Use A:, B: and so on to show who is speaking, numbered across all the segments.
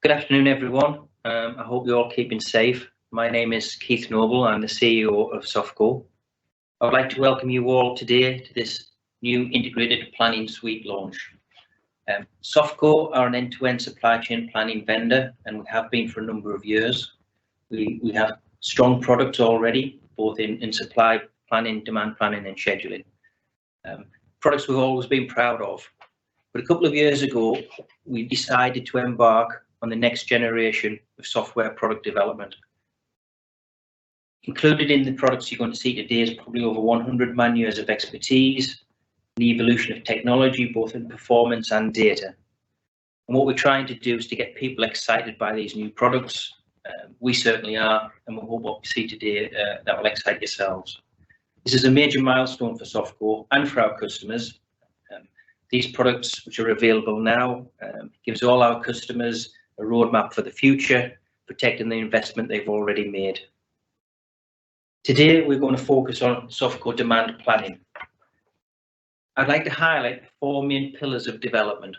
A: Good afternoon, everyone. I hope you're all keeping safe. My name is Keith Noble. I'm the CEO of sofco. I would like to welcome you all today to this new integrated planning suite launch. sofco are an end-to-end supply chain planning vendor, and we have been for a number of years. We have strong products already, both in supply planning, demand planning, and scheduling. Products we've always been proud of. But a couple of years ago, we decided to embark on the next generation of software product development. Included in the products you're going to see today is probably over 100 man-years of expertise, the evolution of technology, both in performance and data. And what we're trying to do is to get people excited by these new products. We certainly are, and we hope what we see today that will excite yourselves. This is a major milestone for sofco and for our customers. These products, which are available now, gives all our customers a roadmap for the future, protecting the investment they've already made. Today, we're going to focus on sofco demand planning. I'd like to highlight 4 main pillars of development.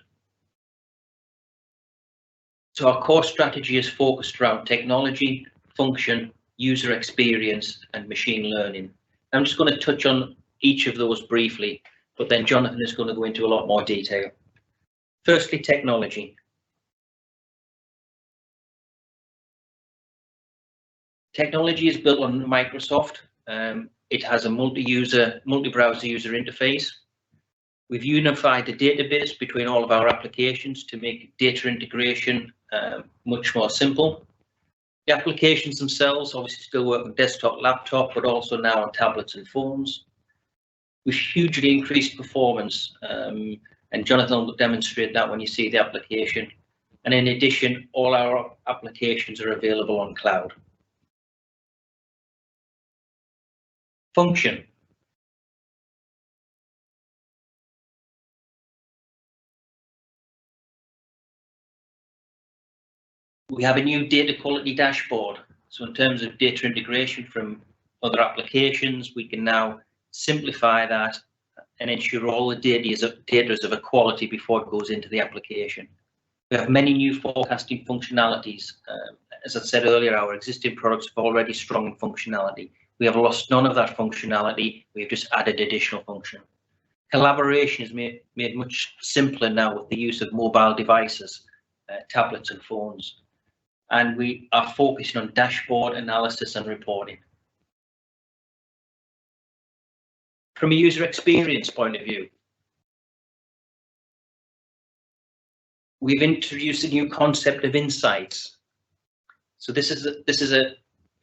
A: So our core strategy is focused around technology, function, user experience, and machine learning. I'm just going to touch on each of those briefly, but then Jonathan is going to go into a lot more detail. Firstly, technology. Technology is built on Microsoft. It has a multi-browser user interface. We've unified the database between all of our applications to make data integration much more simple. The applications themselves obviously still work on desktop, laptop, but also now on tablets and phones. We've hugely increased performance, and Jonathan will demonstrate that when you see the application. And in addition, all our applications are available on cloud. Function. We have a new data quality dashboard. So in terms of data integration from other applications, we can now simplify that and ensure all the data is of a quality before it goes into the application. We have many new forecasting functionalities. As I said earlier, our existing products have already strong functionality. We have lost none of that functionality. We've just added additional function. Collaboration is made much simpler now with the use of mobile devices, tablets and phones. And we are focusing on dashboard analysis and reporting. From a user experience point of view, we've introduced a new concept of insights. So this is a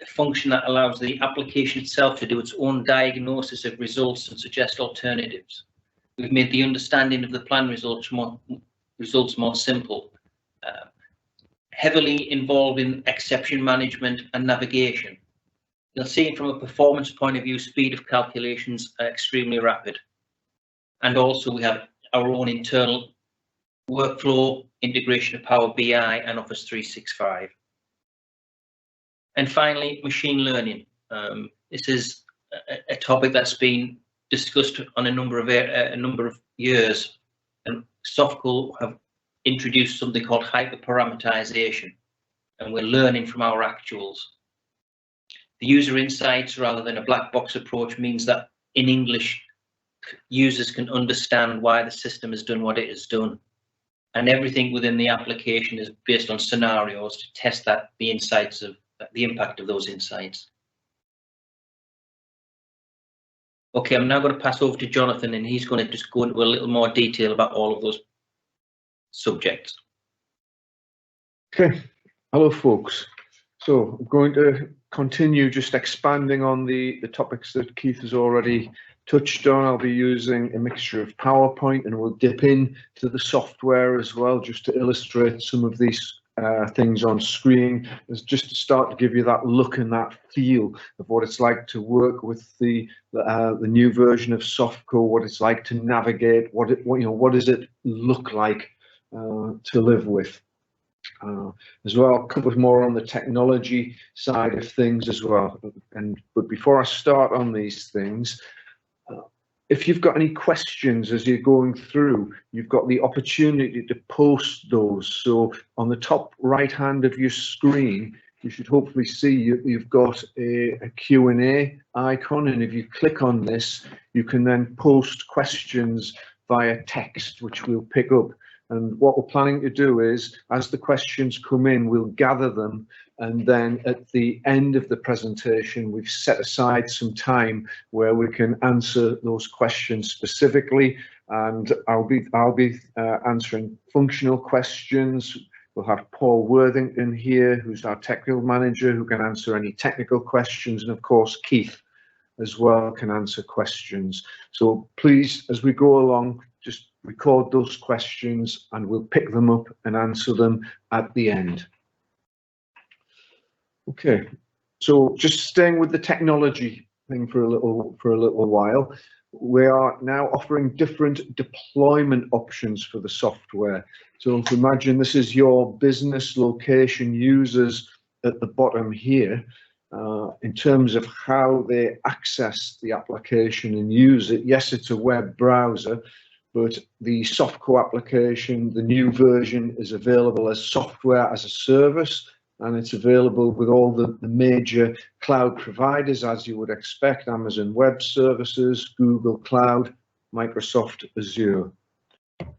A: function that allows the application itself to do its own diagnosis of results and suggest alternatives. We've made the understanding of the plan results more simple, heavily involved in exception management and navigation. You'll see from a performance point of view, speed of calculations are extremely rapid. And also we have our own internal workflow integration of Power BI and Office 365. And finally, machine learning. This is a topic that's been discussed on a number of years, and sofco have introduced something called hyperparameterization, and we're learning from our actuals. The user insights rather than a black box approach means that in English, users can understand why the system has done what it has done. And everything within the application is based on scenarios to test the impact of those insights. Okay, I'm now going to pass over to Jonathan, and he's going to just go into a little more detail about all of those subjects.
B: Okay, hello folks. So I'm going to continue just expanding on the topics that Keith has already touched on. I'll be using a mixture of PowerPoint, and we'll dip into the software as well, just to illustrate some of these things on screen, is just to start to give you that look and that feel of what it's like to work with the new version of sofco, what it's like to navigate, what does it look like to live with. As well, a couple more on the technology side of things as well. But before I start on these things, If you've got any questions as you're going through, you've got the opportunity to post those. So on the top right hand of your screen, you should hopefully see you've got a Q&A icon, and if you click on this, you can then post questions via text, which we'll pick up. And what we're planning to do is, as the questions come in, we'll gather them, and then at the end of the presentation, we've set aside some time where we can answer those questions specifically. And I'll be answering functional questions. We'll have Paul Worthington here, who's our technical manager, who can answer any technical questions, and of course Keith as well can answer questions. So please, as we go along, just record those questions and we'll pick them up and answer them at the end. Okay, so just staying with the technology thing for a little while, we are now offering different deployment options for the software. So if you imagine this is your business location users at the bottom here, in terms of how they access the application and use it. Yes, it's a web browser, but the sofco application, the new version, is available as software as a service, and it's available with all the major cloud providers, as you would expect: Amazon Web Services, Google Cloud, Microsoft Azure.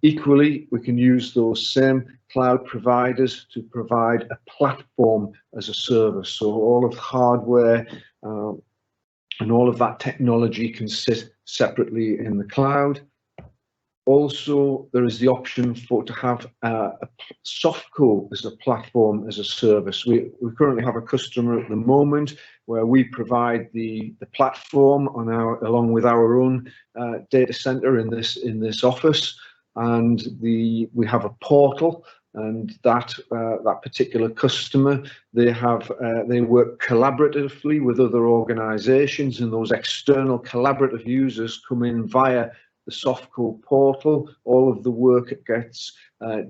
B: Equally, we can use those same cloud providers to provide a platform as a service. So all of the hardware and all of that technology can sit separately in the cloud. Also, there is the option to have a sofco as a platform as a service. We currently have a customer at the moment where we provide the platform along with our own data center in this office, and we have a portal, and that particular customer, they work collaboratively with other organizations, and those external collaborative users come in via the sofco portal. All of the work gets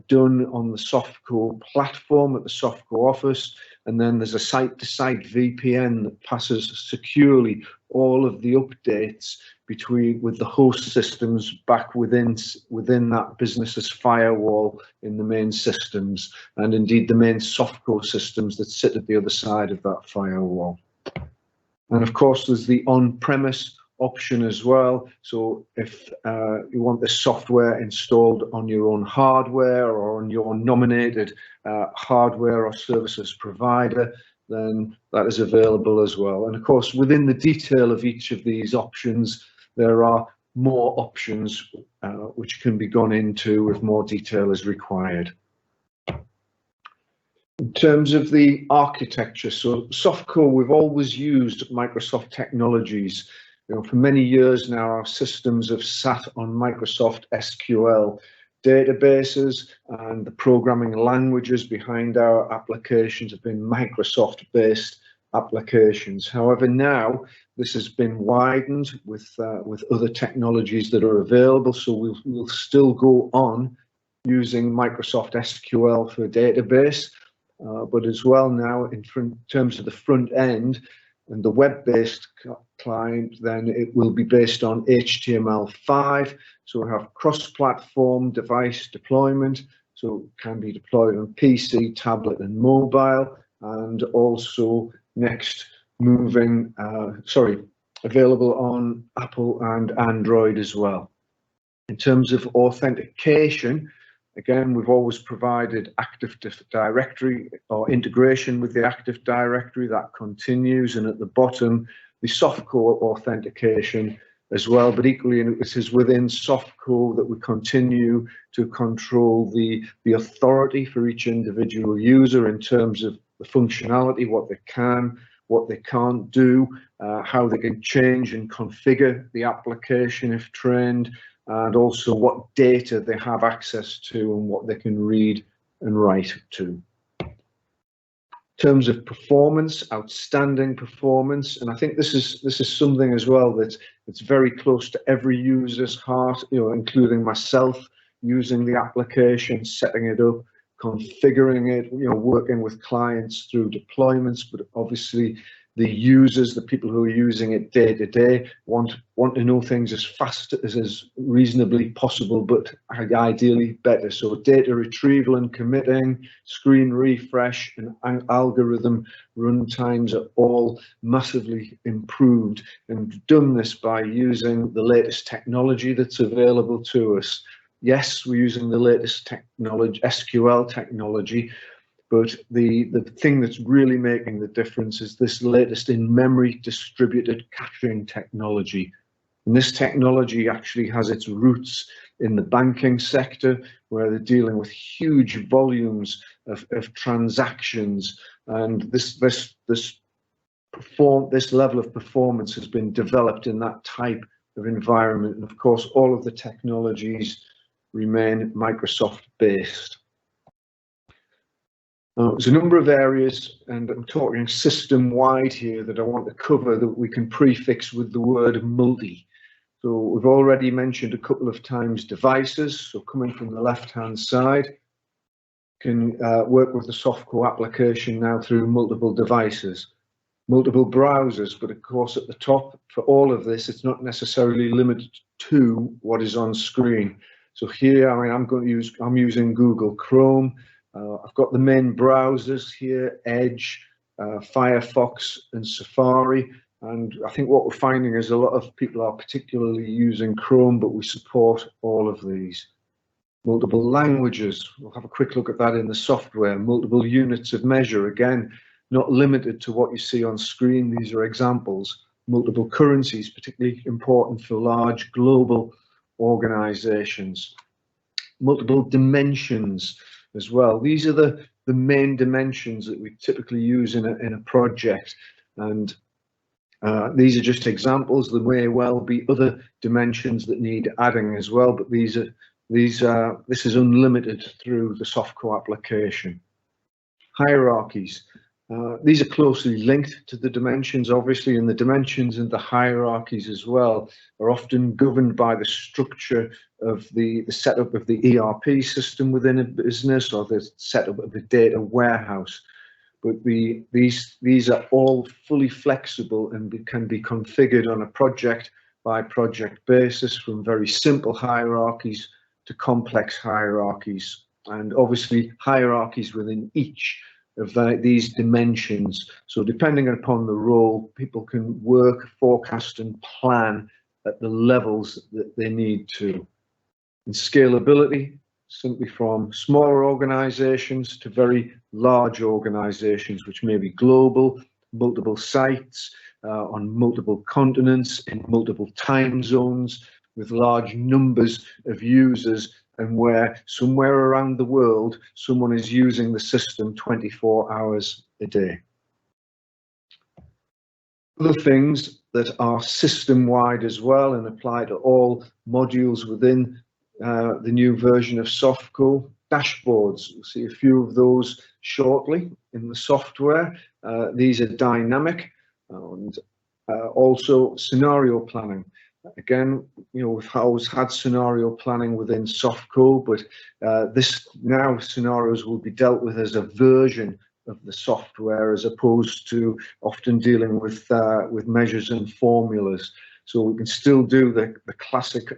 B: done on the sofco platform at the sofco office, and then there's a site-to-site VPN that passes securely all of the updates with the host systems back within that business's firewall in the main systems, and indeed the main sofco systems that sit at the other side of that firewall. And of course, there's the on-premise option as well. So if you want this software installed on your own hardware or on your nominated hardware or services provider, then that is available as well. And of course, within the detail of each of these options, there are more options which can be gone into if more detail is required. In terms of the architecture, so sofco, we've always used Microsoft technologies. For many years now, our systems have sat on Microsoft SQL databases, and the programming languages behind our applications have been Microsoft-based applications. However, now this has been widened with other technologies that are available, so we'll still go on using Microsoft SQL for a database, but as well now in terms of the front end and the web-based client, then it will be based on HTML5. So we have cross-platform device deployment, so it can be deployed on PC, tablet, and mobile, and also available on Apple and Android as well. In terms of authentication, again, we've always provided Active Directory or integration with the Active Directory. That continues, and at the bottom, the sofco authentication as well. But equally, it is within sofco that we continue to control the authority for each individual user in terms of the functionality, what they can, what they can't do, how they can change and configure the application if trained, and also what data they have access to and what they can read and write to. In terms of performance, outstanding performance, and I think this is something as well that's very close to every user's heart, including myself, using the application, setting it up, configuring it, working with clients through deployments, but obviously The users, the people who are using it day to day, want to know things as fast as reasonably possible, but ideally better. So data retrieval and committing, screen refresh, and algorithm run times are all massively improved, and we've done this by using the latest technology that's available to us. Yes, we're using the latest technology, SQL technology, but the thing that's really making the difference is this latest in-memory distributed caching technology. And this technology actually has its roots in the banking sector, where they're dealing with huge volumes of transactions. And this level of performance has been developed in that type of environment. And of course, all of the technologies remain Microsoft based. There's a number of areas, and I'm talking system-wide here, that I want to cover that we can prefix with the word multi. So we've already mentioned a couple of times devices. So coming from the left-hand side, can work with the sofco application now through multiple devices, multiple browsers. But of course, at the top for all of this, it's not necessarily limited to what is on screen. So here, I'm using Google Chrome. I've got the main browsers here, Edge, Firefox and Safari. And I think what we're finding is a lot of people are particularly using Chrome, but we support all of these. Multiple languages, we'll have a quick look at that in the software. Multiple units of measure, again, not limited to what you see on screen. These are examples. Multiple currencies, particularly important for large global organizations. Multiple dimensions as well. These are the main dimensions that we typically use in a project, and these are just examples. There may well be other dimensions that need adding as well, but this is unlimited through the sofco application. Hierarchies. These are closely linked to the dimensions, obviously, and the dimensions and the hierarchies as well are often governed by the structure of the setup of the ERP system within a business, or the setup of the data warehouse. But these are all fully flexible and can be configured on a project by project basis, from very simple hierarchies to complex hierarchies, and obviously hierarchies within each of these dimensions. So depending upon the role, people can work, forecast and plan at the levels that they need to. And scalability, simply from smaller organizations to very large organizations, which may be global, multiple sites, on multiple continents, in multiple time zones, with large numbers of users, and where somewhere around the world someone is using the system 24 hours a day. Other things that are system-wide as well and apply to all modules within the new version of sofco. Dashboards, we'll see a few of those shortly in the software. These are dynamic, and also scenario planning. Again, we've always had scenario planning within sofco, but this now scenarios will be dealt with as a version of the software, as opposed to often dealing with measures and formulas. So we can still do the classic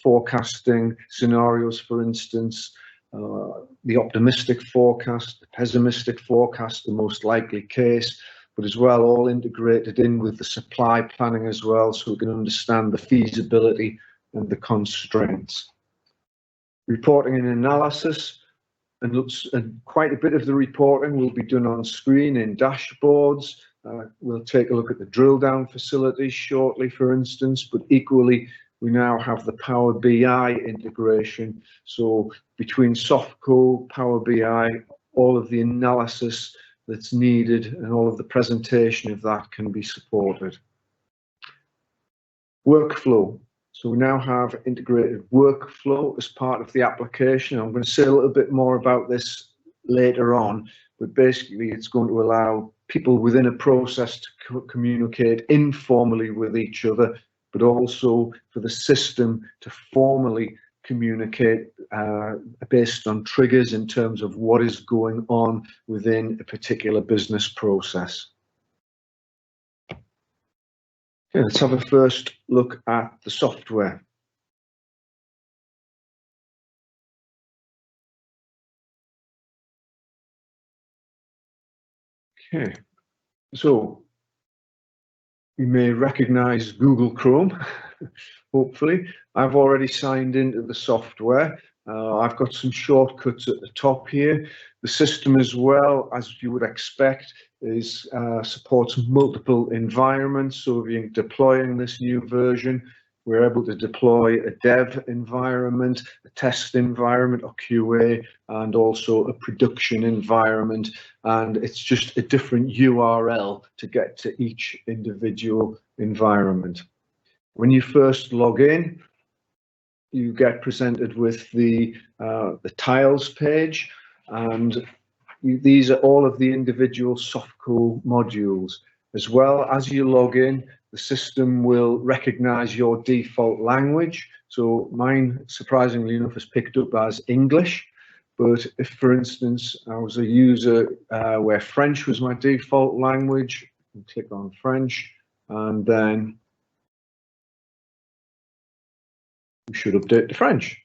B: forecasting scenarios, for instance, the optimistic forecast, the pessimistic forecast, the most likely case, but as well all integrated in with the supply planning as well, so we can understand the feasibility and the constraints. Reporting and analysis, and quite a bit of the reporting will be done on screen in dashboards. We'll take a look at the drill down facilities shortly, for instance, but equally we now have the Power BI integration. So between sofco, Power BI, all of the analysis that's needed and all of the presentation of that can be supported. Workflow. So we now have integrated workflow as part of the application. I'm going to say a little bit more about this later on, but basically it's going to allow people within a process to communicate informally with each other, but also for the system to formally communicate based on triggers in terms of what is going on within a particular business process. Okay, let's have a first look at the software. Okay, so you may recognize Google Chrome, hopefully. I've already signed into the software. I've got some shortcuts at the top here. The system, as well as you would expect, supports multiple environments. So if you're deploying this new version, we're able to deploy a dev environment, a test environment or QA, and also a production environment. And it's just a different URL to get to each individual environment. When you first log in, you get presented with the tiles page, and these are all of the individual sofco modules. As well as you log in, the system will recognize your default language. So mine, surprisingly enough, is picked up as English. But if, for instance, I was a user where French was my default language, I'll click on French, and then we should update to French.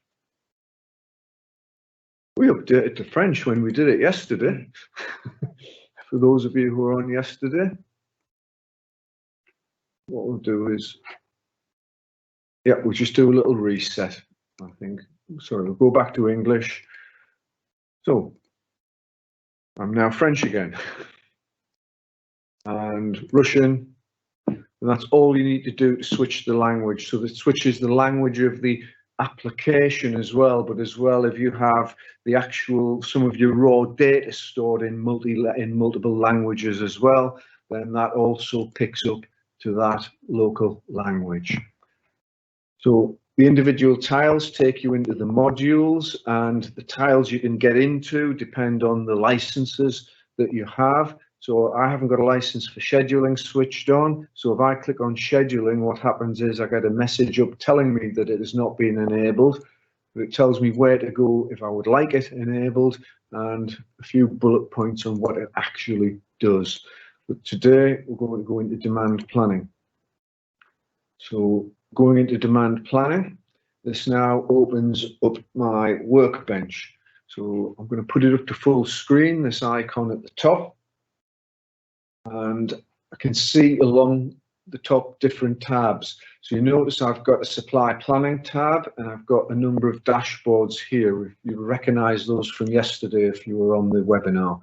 B: We updated to French when we did it yesterday. For those of you who were on yesterday, what we'll do is, yeah, we'll just do a little reset, I think. Sorry, we'll go back to English. So I'm now French again. And Russian, and that's all you need to do to switch the language. So it switches the language of the application as well, but as well, if you have the actual, some of your raw data stored in multiple languages as well, then that also picks up to that local language. So the individual tiles take you into the modules, and the tiles you can get into depend on the licenses that you have. So I haven't got a license for scheduling switched on. So if I click on scheduling, what happens is I get a message up telling me that it has not been enabled. But it tells me where to go if I would like it enabled, and a few bullet points on what it actually does. But today we're going to go into demand planning. So going into demand planning, this now opens up my workbench. So I'm going to put it up to full screen, this icon at the top. And I can see along the top different tabs. So you notice I've got a supply planning tab, and I've got a number of dashboards here. You recognize those from yesterday if you were on the webinar.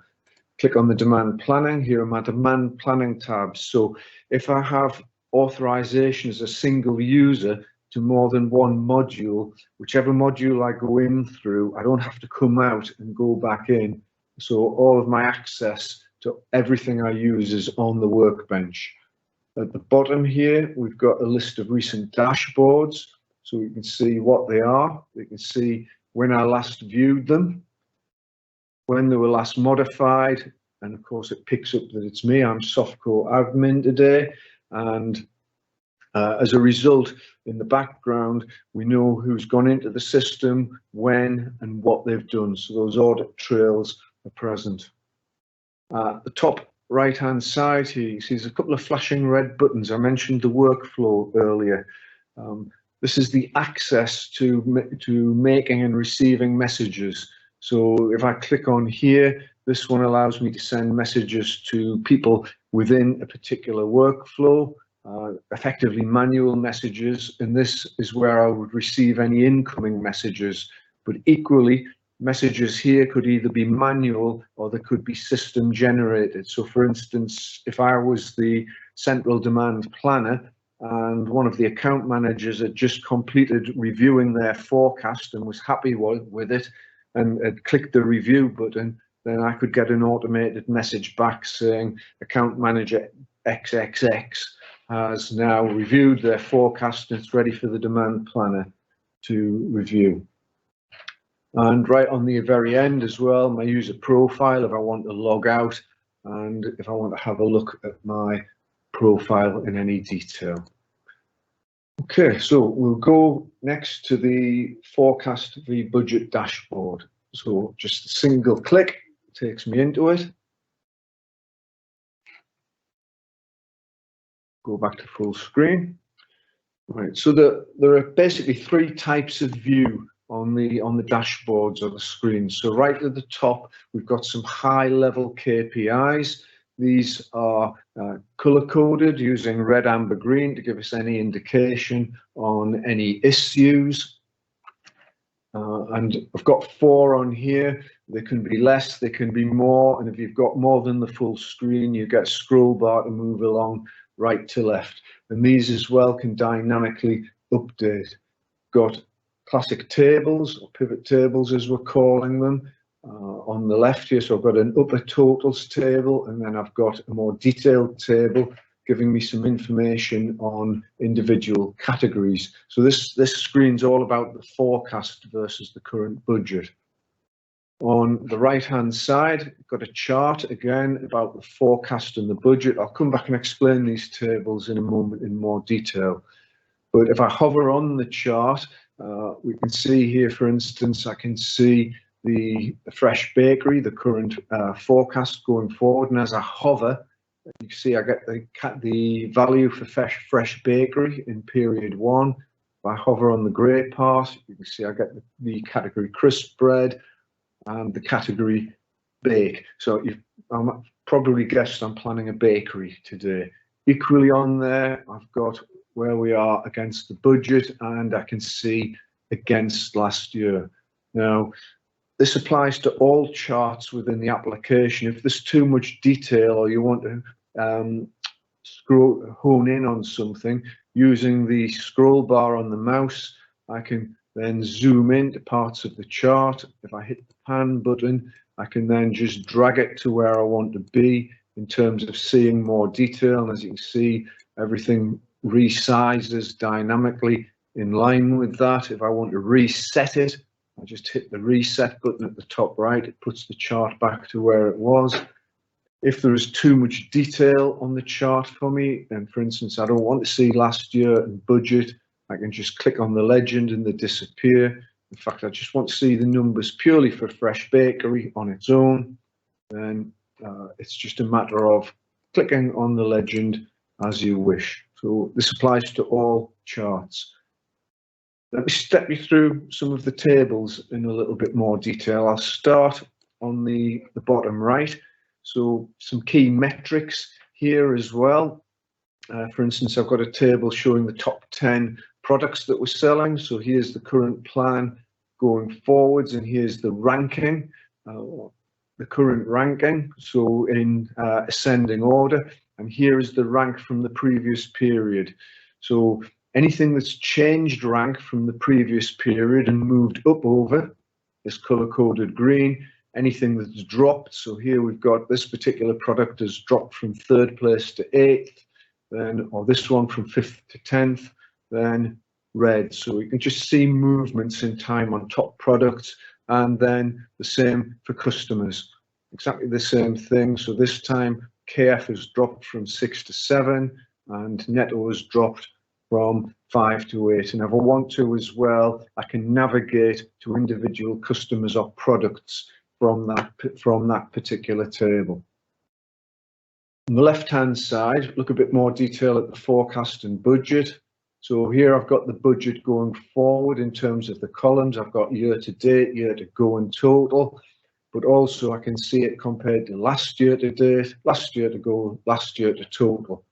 B: Click on the demand planning. Here are my demand planning tabs. So if I have authorization as a single user to more than one module, whichever module I go in through, I don't have to come out and go back in. So all of my access to everything I use is on the workbench. At the bottom here, we've got a list of recent dashboards, so you can see what they are. You can see when I last viewed them, when they were last modified, and of course it picks up that it's me. I'm sofco admin today, and as a result, in the background, we know who's gone into the system, when, and what they've done. So those audit trails are present. The top right-hand side here, you see there's a couple of flashing red buttons. I mentioned the workflow earlier. This is the access to making and receiving messages. So if I click on here, this one allows me to send messages to people within a particular workflow, effectively manual messages, and this is where I would receive any incoming messages. But equally, messages here could either be manual or they could be system generated. So for instance, if I was the central demand planner and one of the account managers had just completed reviewing their forecast and was happy with it and had clicked the review button, then I could get an automated message back saying account manager XXX has now reviewed their forecast and it's ready for the demand planner to review. And right on the very end as well, my user profile, if I want to log out and if I want to have a look at my profile in any detail. Okay, so we'll go next to the forecast v budget dashboard. So just a single click takes me into it. Go back to full screen. Right, so there are basically three types of view on the dashboards or the screen. So right at the top, we've got some high-level KPIs. These are color coded using red, amber, green to give us any indication on any issues. And I've got 4 on here. They can be less, they can be more, and if you've got more than the full screen, you get a scroll bar to move along right to left. And these as well can dynamically update. Got classic tables, or pivot tables as we're calling them, on the left here. So I've got an upper totals table, and then I've got a more detailed table giving me some information on individual categories. So this screen's all about the forecast versus the current budget. On the right hand side, I've got a chart again about the forecast and the budget. I'll come back and explain these tables in a moment in more detail. But if I hover on the chart, we can see here, for instance, I can see the fresh bakery, the current forecast going forward. And as I hover, you can see I get the value for fresh bakery in period 1. If I hover on the grey part, you can see I get the category crisp bread and the category bake. So I'm probably guessed I'm planning a bakery today. Equally on there, I've got where we are against the budget, and I can see against last year. Now, this applies to all charts within the application. If there's too much detail or you want to hone in on something, using the scroll bar on the mouse, I can then zoom into parts of the chart. If I hit the pan button, I can then just drag it to where I want to be in terms of seeing more detail. And as you can see, everything resizes dynamically in line with that. If I want to reset it, I just hit the reset button at the top right. It puts the chart back to where it was. If there is too much detail on the chart for me, then for instance, I don't want to see last year and budget, I can just click on the legend and they disappear. In fact, I just want to see the numbers purely for fresh bakery on its own. Then it's just a matter of clicking on the legend as you wish. So this applies to all charts. Let me step you through some of the tables in a little bit more detail. I'll start on the bottom right. So some key metrics here as well. For instance, I've got a table showing the top 10 products that we're selling. So here's the current plan going forwards, and here's the ranking, the current ranking. So in ascending order, and here is the rank from the previous period. So anything that's changed rank from the previous period and moved up over is color coded green. Anything that's dropped, so here we've got this particular product has dropped from 3rd place to 8th, then, or this one from 5th to 10th, then red. So we can just see movements in time on top products, and then the same for customers. Exactly the same thing. So this time KF has dropped from 6 to 7, and Netto has dropped from 5 to 8. And if I want to as well, I can navigate to individual customers or products from that particular table. On the left-hand side, look a bit more detail at the forecast and budget. So here I've got the budget going forward in terms of the columns. I've got year to date, year to go in total, but also I can see it compared to last year to date, last year to go, last year to total.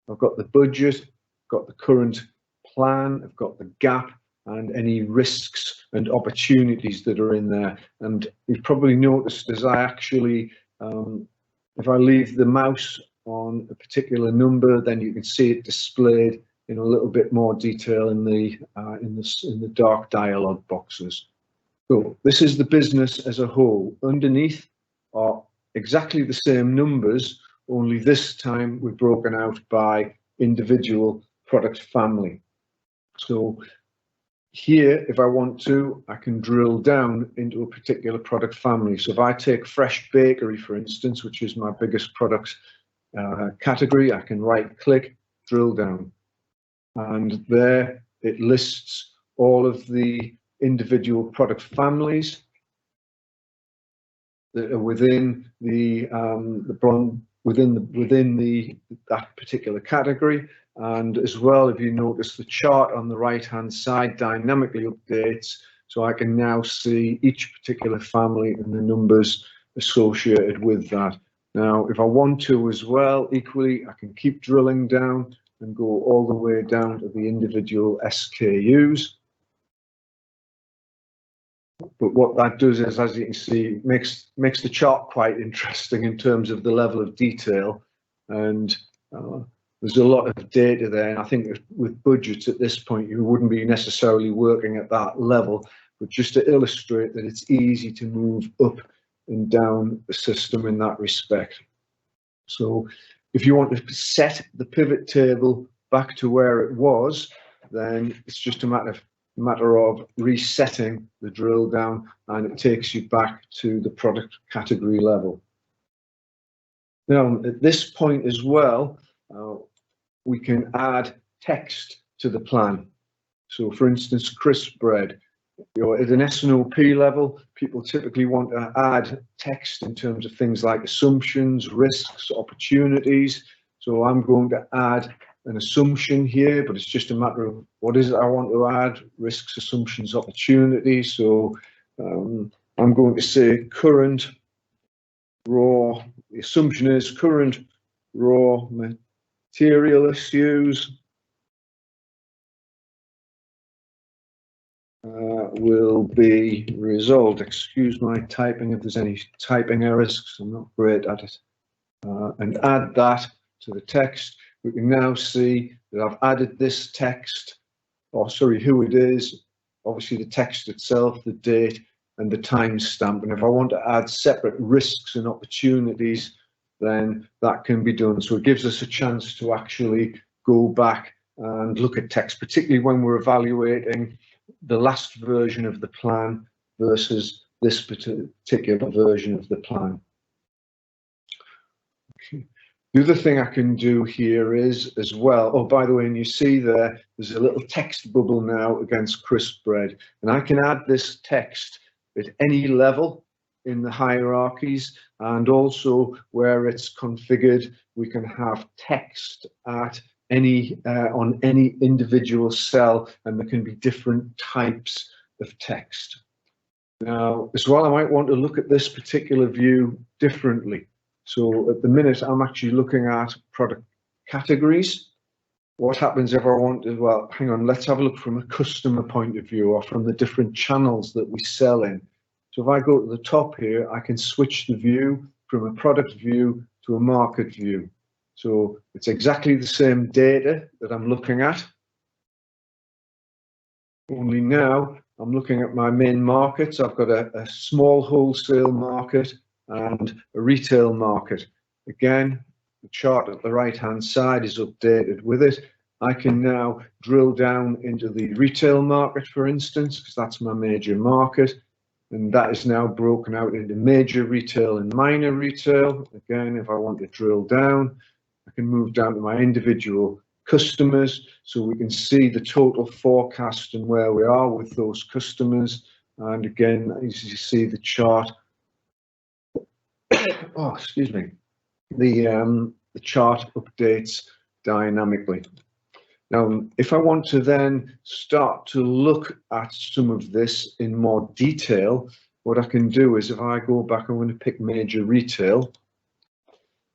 B: I've got the budget, got the current plan, I've got the gap, and any risks and opportunities that are in there. And you've probably noticed as I actually, if I leave the mouse on a particular number, then you can see it displayed in a little bit more detail in the dark dialog boxes. So this is the business as a whole. Underneath are exactly the same numbers, only this time we're broken out by individual product family. So here, if I want to, I can drill down into a particular product family. So if I take fresh bakery, for instance, which is my biggest product category, I can right click, drill down. And there it lists all of the individual product families that are within the within that particular category. And as well, if you notice, the chart on the right hand side dynamically updates, so I can now see each particular family and the numbers associated with that. Now, if I want to as well, equally, I can keep drilling down and go all the way down to the individual SKUs. But what that does is, as you can see, makes the chart quite interesting in terms of the level of detail. And there's a lot of data there. And I think with budgets at this point, you wouldn't be necessarily working at that level, but just to illustrate that it's easy to move up and down the system in that respect. So if you want to set the pivot table back to where it was, then it's just a matter of resetting the drill down, and it takes you back to the product category level. Now, at this point as well, we can add text to the plan. So for instance, crisp bread. At an S&OP level, people typically want to add text in terms of things like assumptions, risks, opportunities. So I'm going to add an assumption here, but it's just a matter of what is it I want to add: risks, assumptions, opportunities. So I'm going to say current raw. The assumption is current raw material issues will be resolved. Excuse my typing if there's any typing errors, because I'm not great at it. And add that to the text. We can now see that I've added this text, or sorry, who it is, obviously the text itself, the date, and the timestamp. And if I want to add separate risks and opportunities, then that can be done. So it gives us a chance to actually go back and look at text, particularly when we're evaluating the last version of the plan versus this particular version of the plan. Okay. The other thing I can do here is as well, oh, by the way, and you see there's a little text bubble now against crisp bread, and I can add this text at any level in the hierarchies, and also where it's configured, we can have text at on any individual cell, and there can be different types of text. Now, as well, I might want to look at this particular view differently. So at the minute, I'm actually looking at product categories. What happens if I want to, well, hang on, let's have a look from a customer point of view, or from the different channels that we sell in. So if I go to the top here, I can switch the view from a product view to a market view. So it's exactly the same data that I'm looking at, only now I'm looking at my main markets. I've got a small wholesale market and a retail market. Again, the chart at the right hand side is updated with it. I can now drill down into the retail market, for instance, because that's my major market. And that is now broken out into major retail and minor retail. Again, if I want to drill down, I can move down to my individual customers, so we can see the total forecast and where we are with those customers. And again, as you see the chart, oh, excuse me, the chart updates dynamically. Now, if I want to then start to look at some of this in more detail, what I can do is, if I go back, I'm going to pick major retail.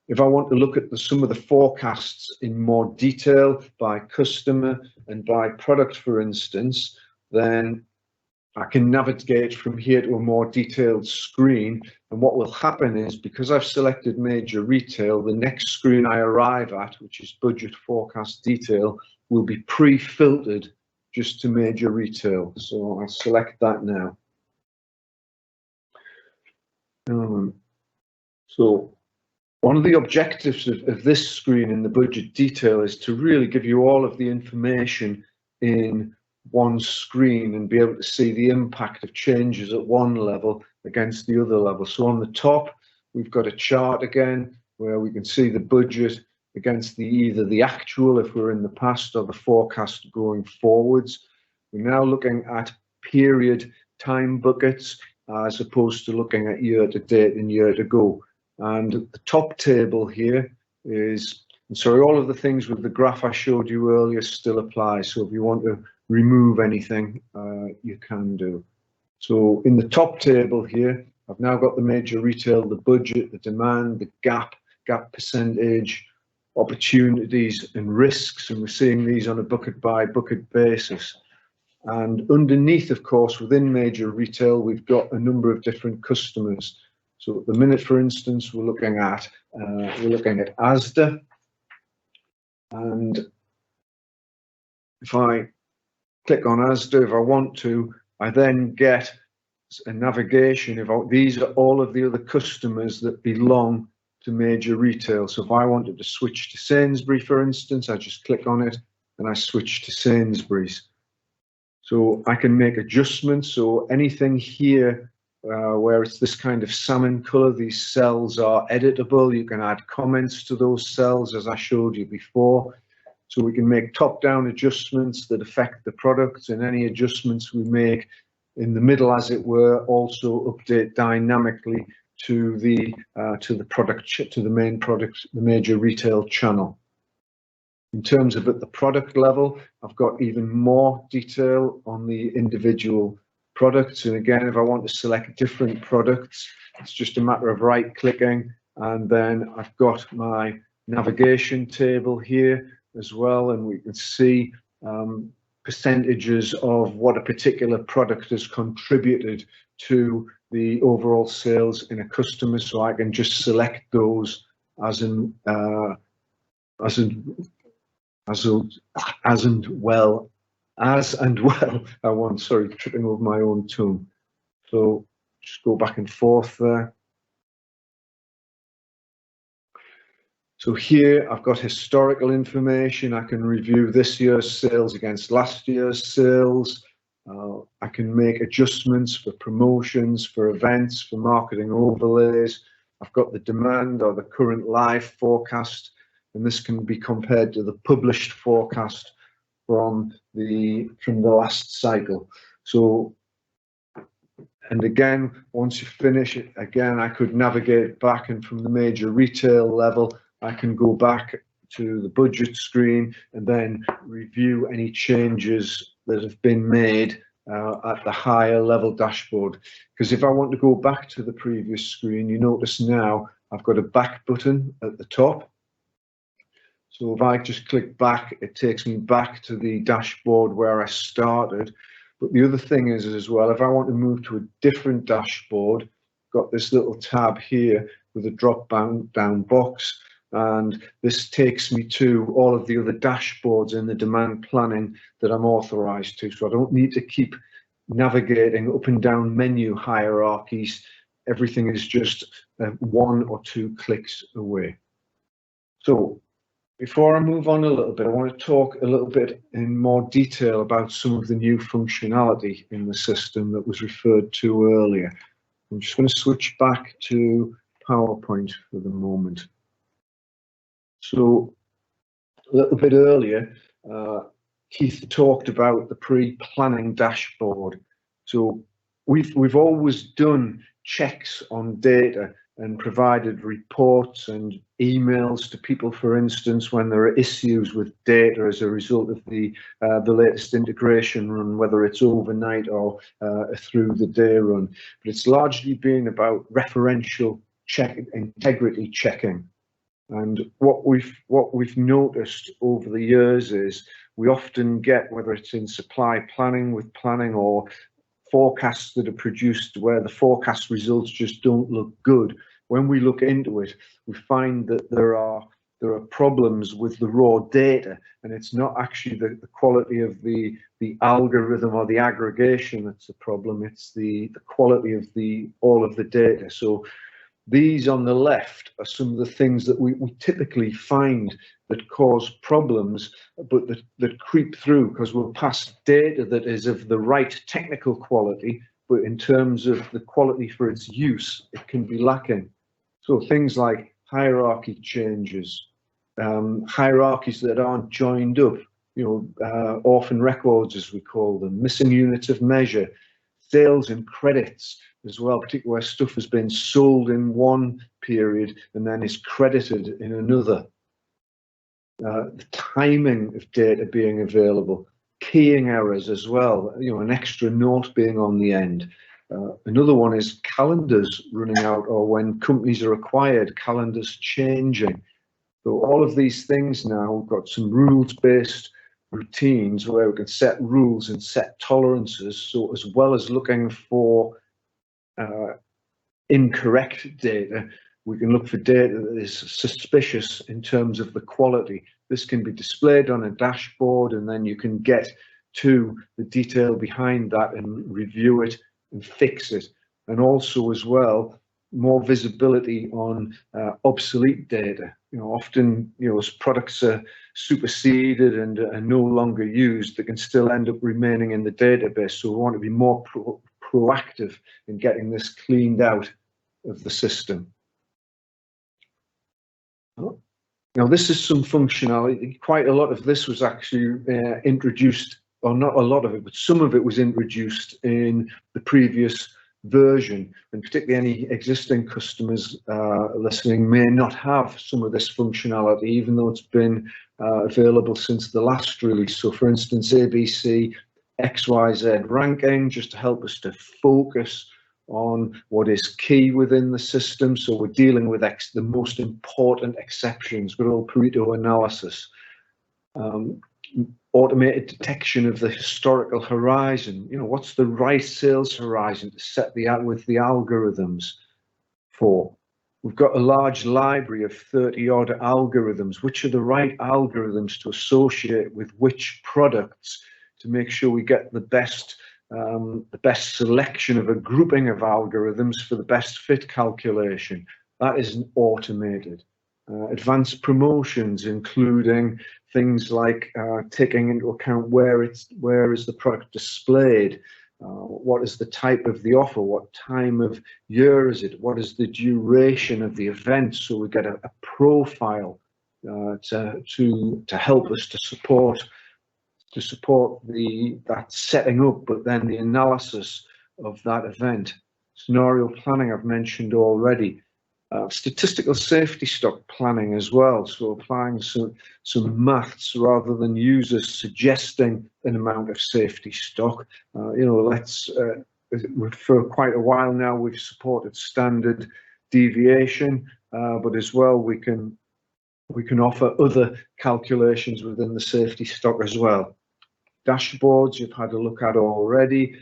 B: If I want to look at some of the forecasts in more detail by customer and by product, for instance, then I can navigate from here to a more detailed screen. And what will happen is, because I've selected major retail, the next screen I arrive at, which is budget forecast detail, will be pre-filtered just to major retail. So I select that now. So one of the objectives of this screen in the budget detail is to really give you all of the information in one screen and be able to see the impact of changes at one level against the other level. So on the top, we've got a chart again where we can see the budget against either the actual, if we're in the past, or the forecast going forwards. We're now looking at period time buckets as opposed to looking at year to date and year to go. And the top table here is, sorry, all of the things with the graph I showed you earlier still apply. So if you want to remove anything, you can do. So in the top table here, I've now got the major retail, the budget, the demand, the gap percentage, opportunities and risks, and we're seeing these on a bucket by bucket basis. And underneath, of course, within major retail, we've got a number of different customers. So at the minute, for instance, we're looking at Asda, and if I click on Asda, if I want to, I then get a navigation. These are all of the other customers that belong to major retail. So if I wanted to switch to Sainsbury's, for instance, I just click on it and I switch to Sainsbury's. So I can make adjustments. So anything here where it's this kind of salmon color, these cells are editable. You can add comments to those cells, as I showed you before. So we can make top-down adjustments that affect the product, and any adjustments we make in the middle, as it were, also update dynamically to the product, to the main product, the major retail channel. In terms of at the product level, I've got even more detail on the individual products. And again, if I want to select different products, it's just a matter of right-clicking, and then I've got my navigation table here as well, and we can see percentages of what a particular product has contributed to the overall sales in a customer. So I can just select those as and well. Sorry, tripping over my own tongue. So just go back and forth there. So here I've got historical information. I can review this year's sales against last year's sales. I can make adjustments for promotions, for events, for marketing overlays. I've got the demand or the current live forecast, and this can be compared to the published forecast from the last cycle. So, and again, once you finish it, again, I could navigate back, and from the major retail level, I can go back to the budget screen and then review any changes that have been made at the higher level dashboard. Because if I want to go back to the previous screen, you notice now I've got a back button at the top. So if I just click back, it takes me back to the dashboard where I started. But the other thing is as well, if I want to move to a different dashboard, I've got this little tab here with a drop down box, and this takes me to all of the other dashboards in the demand planning that I'm authorized to. So I don't need to keep navigating up and down menu hierarchies. Everything is just 1 or 2 clicks away. So before I move on a little bit, I want to talk a little bit in more detail about some of the new functionality in the system that was referred to earlier. I'm just going to switch back to PowerPoint for the moment. So a little bit earlier, Keith talked about the pre-planning dashboard. So we've always done checks on data and provided reports and emails to people, for instance, when there are issues with data as a result of the latest integration run, whether it's overnight or a through the day run. But it's largely been about referential integrity checking. And what we've noticed over the years is we often get, whether it's in supply planning with planning or forecasts that are produced where the forecast results just don't look good. When we look into it, we find that there are problems with the raw data, and it's not actually the quality of the algorithm or the aggregation that's the problem. It's the quality of all of the data. So these on the left are some of the things that we typically find that cause problems, but that creep through because we'll pass data that is of the right technical quality, but in terms of the quality for its use, it can be lacking. So things like hierarchy changes, hierarchies that aren't joined up, orphan records as we call them, missing units of measure, sales and credits as well, particularly where stuff has been sold in one period and then is credited in another. The timing of data being available, keying errors as well, an extra note being on the end. Another one is calendars running out, or when companies are acquired, calendars changing. So all of these things now, we've got some rules-based routines where we can set rules and set tolerances. So as well as looking for incorrect data, we can look for data that is suspicious in terms of the quality. This can be displayed on a dashboard, and then you can get to the detail behind that and review it and fix it. And also as well, more visibility on obsolete data. Often, as products are superseded and are no longer used, they can still end up remaining in the database. So we want to be more proactive in getting this cleaned out of the system. Now, this is some functionality. Quite a lot of this was actually introduced, or not a lot of it, but some of it was introduced in the previous version, and particularly any existing customers listening may not have some of this functionality, even though it's been available since the last release. So for instance, ABC, XYZ ranking, just to help us to focus on what is key within the system. So we're dealing with the most important exceptions, good old Pareto analysis. Automated detection of the historical horizon. What's the right sales horizon to set with the algorithms for? We've got a large library of 30-odd algorithms. Which are the right algorithms to associate with which products to make sure we get the best selection of a grouping of algorithms for the best fit calculation? That isn't automated. Advanced promotions, including things like taking into account where is the product displayed, what is the type of the offer, what time of year is it, what is the duration of the event, so we get a profile to help us to support that setting up, but then the analysis of that event. Scenario planning I've mentioned already. Statistical safety stock planning as well, so applying some maths rather than users suggesting an amount of safety stock. For quite a while now we've supported standard deviation, but as well we can offer other calculations within the safety stock as well. Dashboards you've had a look at already.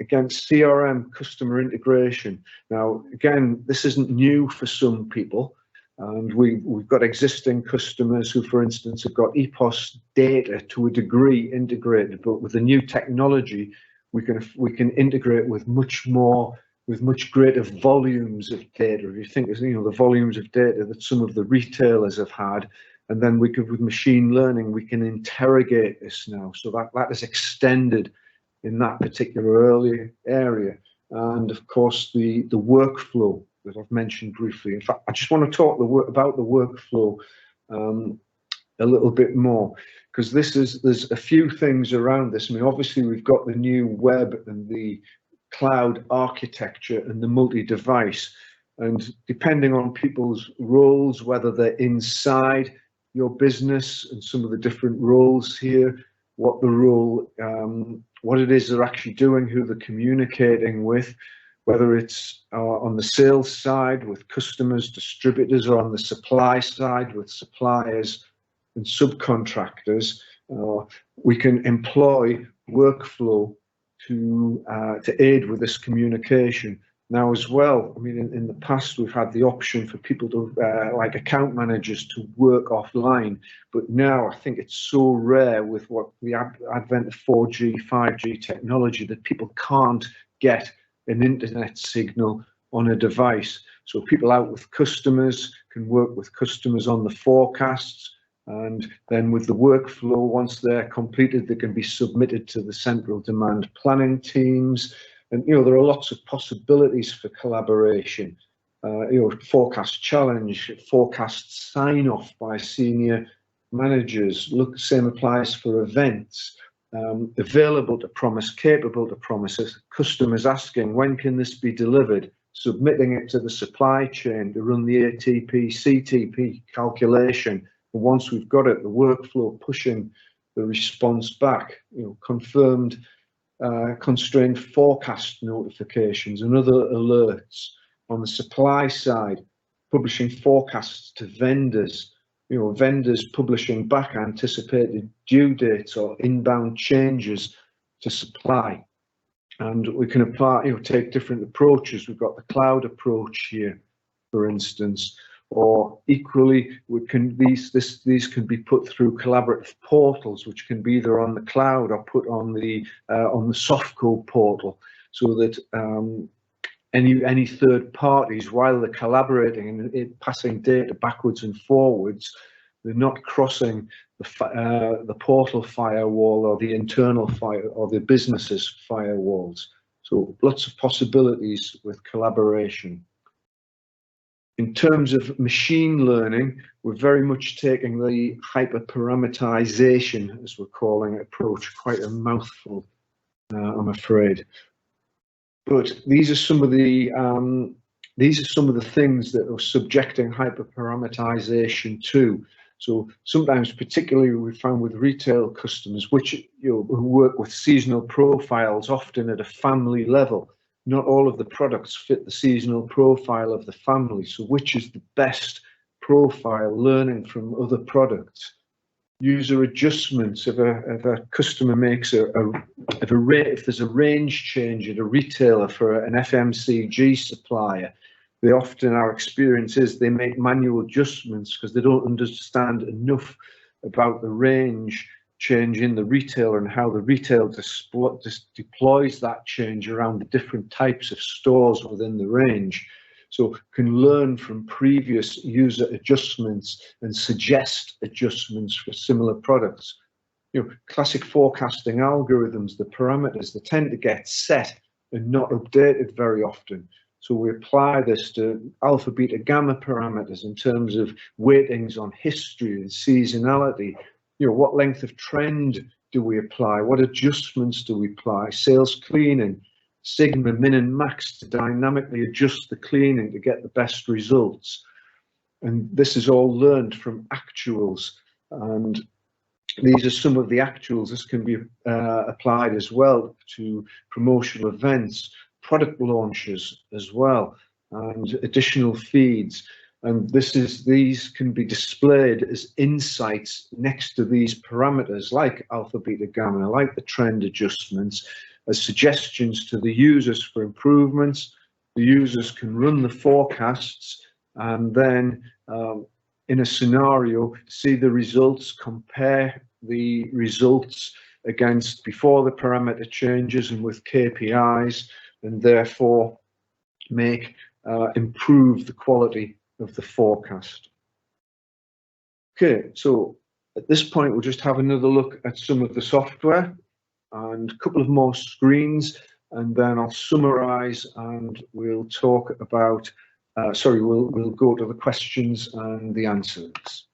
B: Again, CRM, customer integration. Now, again, this isn't new for some people, and we've got existing customers who, for instance, have got EPOS data to a degree integrated, but with the new technology, we can integrate with much greater volumes of data. If you think, the volumes of data that some of the retailers have had, and then with machine learning, we can interrogate this now. So that is extended in that particular early area. And of course, the workflow that I've mentioned briefly. In fact, I just want to talk about the workflow a little bit more, because there's a few things around this. I mean, obviously we've got the new web and the cloud architecture and the multi-device, and depending on people's roles, whether they're inside your business and some of the different roles here, what it is they're actually doing, who they're communicating with, whether it's on the sales side with customers, distributors, or on the supply side with suppliers and subcontractors. We can employ workflow to aid with this communication. Now as well, I mean, in the past we've had the option for people to, like account managers, to work offline, but now I think it's so rare with what the advent of 4G, 5G technology that people can't get an internet signal on a device. So people out with customers can work with customers on the forecasts, and then with the workflow, once they're completed, they can be submitted to the central demand planning teams. And, there are lots of possibilities for collaboration. Forecast challenge, forecast sign off by senior managers. Same applies for events. Available to promise, capable to promise. Customers asking, when can this be delivered? submitting it to the supply chain to run the ATP, CTP calculation. And once we've got it, the workflow pushing the response back, confirmed constrained forecast notifications and other alerts. On the supply side, publishing forecasts to vendors, vendors publishing back anticipated due dates or inbound changes to supply. And we can apply, take different approaches. We've got the cloud approach here, for instance, or equally, these can be put through collaborative portals, which can be either on the cloud or put on the sofco portal, so that any third parties, while they're collaborating and passing data backwards and forwards, they're not crossing the portal firewall or the internal fire or the business's firewalls. So lots of possibilities with collaboration. In terms of machine learning, we're very much taking the hyperparameterization, as we're calling it, approach. Quite a mouthful, I'm afraid. But these are some of the things that are subjecting hyperparameterization to. So sometimes, particularly we found with retail customers, which who work with seasonal profiles, often at a family level, not all of the products fit the seasonal profile of the family. So which is the best profile, learning from other products? User adjustments. If a customer makes if there's a range change at a retailer for an FMCG supplier, they often, our experience is, they make manual adjustments because they don't understand enough about the range change in the retailer and how the retailer deploys that change around the different types of stores within the range. So can learn from previous user adjustments and suggest adjustments for similar products. Classic forecasting algorithms, the parameters, they tend to get set and not updated very often. So we apply this to alpha, beta, gamma parameters in terms of weightings on history and seasonality. What length of trend do we apply? What adjustments do we apply? Sales cleaning, sigma, min and max, to dynamically adjust the cleaning to get the best results. And this is all learned from actuals. And these are some of the actuals. This can be applied as well to promotional events, product launches as well, and additional feeds. And these can be displayed as insights next to these parameters like alpha, beta, gamma, like the trend adjustments, as suggestions to the users for improvements. The users can run the forecasts and then in a scenario, see the results, compare the results against before the parameter changes and with KPIs, and therefore improve the quality of the forecast. Okay, so at this point, we'll just have another look at some of the software and a couple of more screens, and then I'll summarize and we'll talk about, we'll go to the questions and the answers.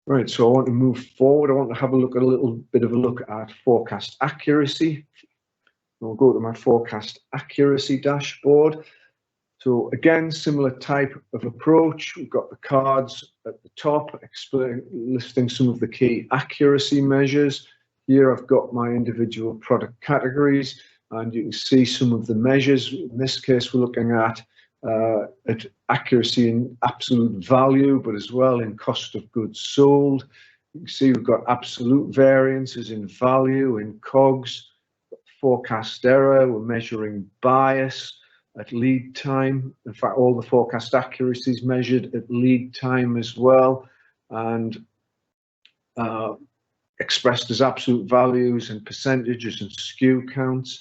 B: Right, so I want to move forward. I want to have a little bit of a look at forecast accuracy. I'll go to my forecast accuracy dashboard. So again, similar type of approach. We've got the cards at the top, listing some of the key accuracy measures. Here I've got my individual product categories, and you can see some of the measures. In this case, we're looking at accuracy in absolute value, but as well in cost of goods sold. You can see we've got absolute variances in value, in COGS, forecast error. We're measuring bias at lead time. In fact, all the forecast accuracy is measured at lead time as well, and expressed as absolute values and percentages and SKU counts.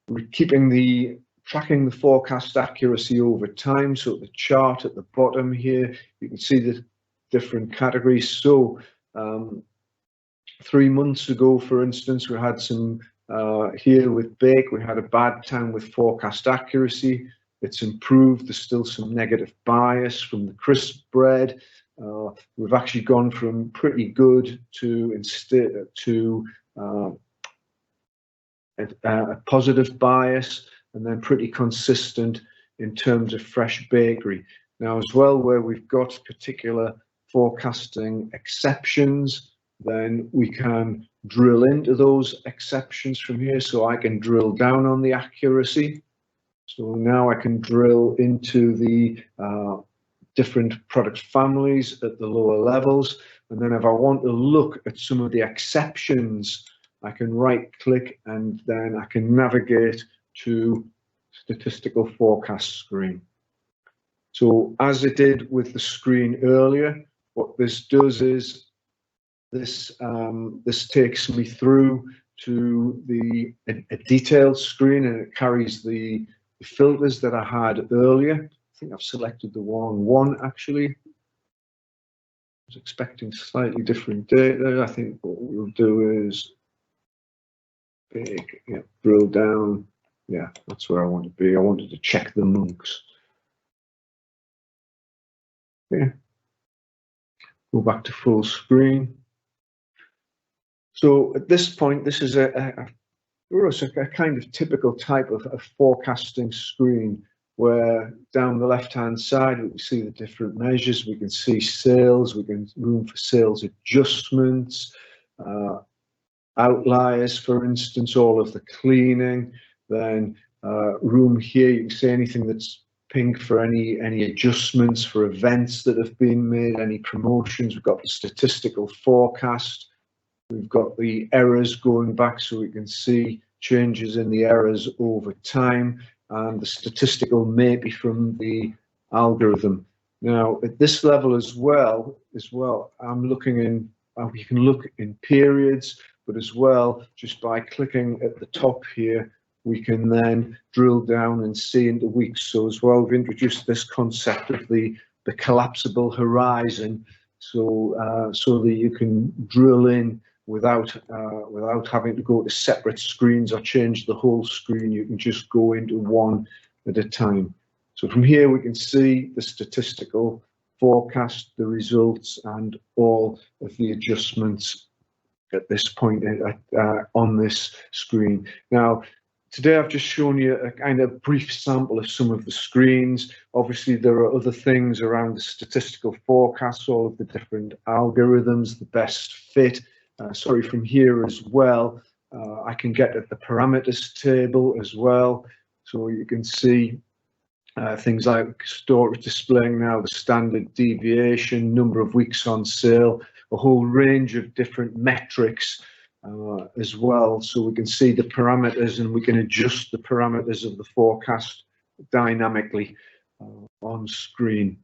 B: We're tracking the forecast accuracy over time. So the chart at the bottom here, you can see the different categories. So 3 months ago, for instance, we had some here with bake, we had a bad time with forecast accuracy. It's improved. There's still some negative bias from the crisp bread. We've actually gone from pretty good to a positive bias, and then pretty consistent in terms of fresh bakery. Now, as well, where we've got particular forecasting exceptions, then we can drill into those exceptions from here. So I can drill down on the accuracy. So now I can drill into the different product families at the lower levels. And then if I want to look at some of the exceptions, I can right click and then I can navigate to statistical forecast screen. So as it did with the screen earlier, what this does is this takes me through to a detailed screen, and it carries the filters that I had earlier. I think I've selected the wrong one actually. I was expecting slightly different data. I think what we'll do is drill down. Yeah, that's where I want to be. I wanted to check the monks. Yeah. Go back to full screen. So at this point, this is a kind of typical type of forecasting screen, where down the left-hand side we can see the different measures. We can see sales, we can room for sales adjustments, outliers, for instance, all of the cleaning. Then room here, you can see anything that's pink for any adjustments for events that have been made, any promotions. We've got the statistical forecast. We've got the errors going back, so we can see changes in the errors over time, and the statistical maybe from the algorithm. Now at this level as well, I'm looking in, you can look in periods, but as well, just by clicking at the top here, we can then drill down and see into weeks. So as well, we've introduced this concept of the collapsible horizon, so that you can drill in without having to go to separate screens or change the whole screen. You can just go into one at a time. So from here we can see the statistical forecast, the results, and all of the adjustments at this point on this screen. Now, today I've just shown you a kind of brief sample of some of the screens. Obviously, there are other things around the statistical forecasts, all of the different algorithms, the best fit. From here as well, I can get at the parameters table as well. So you can see things like storage displaying now the standard deviation, number of weeks on sale, a whole range of different metrics as well. So we can see the parameters, and we can adjust the parameters of the forecast dynamically on screen.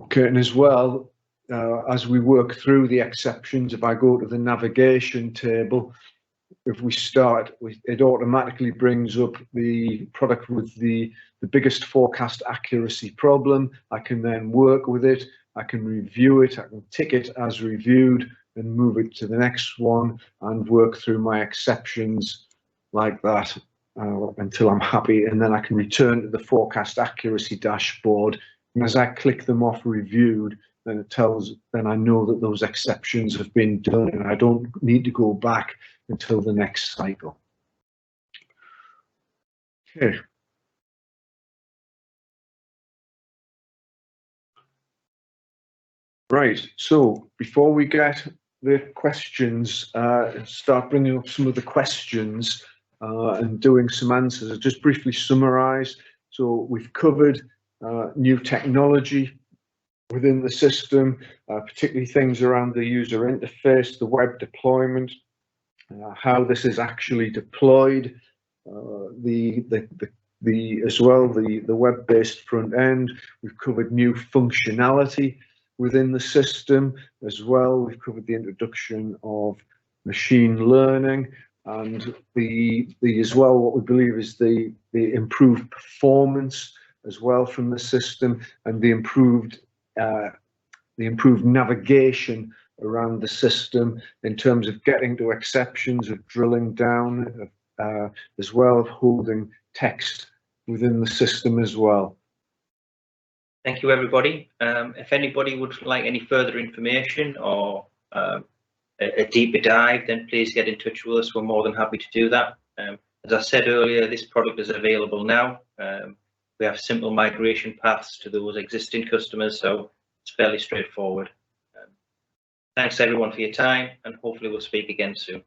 B: Okay, and as well, as we work through the exceptions, if I go to the navigation table, if we start, it automatically brings up the product with the biggest forecast accuracy problem. I can then work with it, I can review it, I can tick it as reviewed and move it to the next one and work through my exceptions like that until I'm happy, and then I can return to the forecast accuracy dashboard. And as I click them off reviewed, then then I know that those exceptions have been done, and I don't need to go back until the next cycle. Okay. Right, so before we get the questions, start bringing up some of the questions and doing some answers, I'll just briefly summarize. So we've covered new technology within the system, particularly things around the user interface, the web deployment, how this is actually deployed, as well the web-based front end. We've covered new functionality within the system as well. We've covered the introduction of machine learning, and as well what we believe is the improved performance as well from the system, and the improved navigation around the system in terms of getting to exceptions, of drilling down, as well of holding text within the system as well.
A: Thank you, everybody. If anybody would like any further information or a deeper dive, then please get in touch with us. We're more than happy to do that. As I said earlier, this product is available now. We have simple migration paths to those existing customers, so it's fairly straightforward. Thanks everyone for your time, and hopefully we'll speak again soon.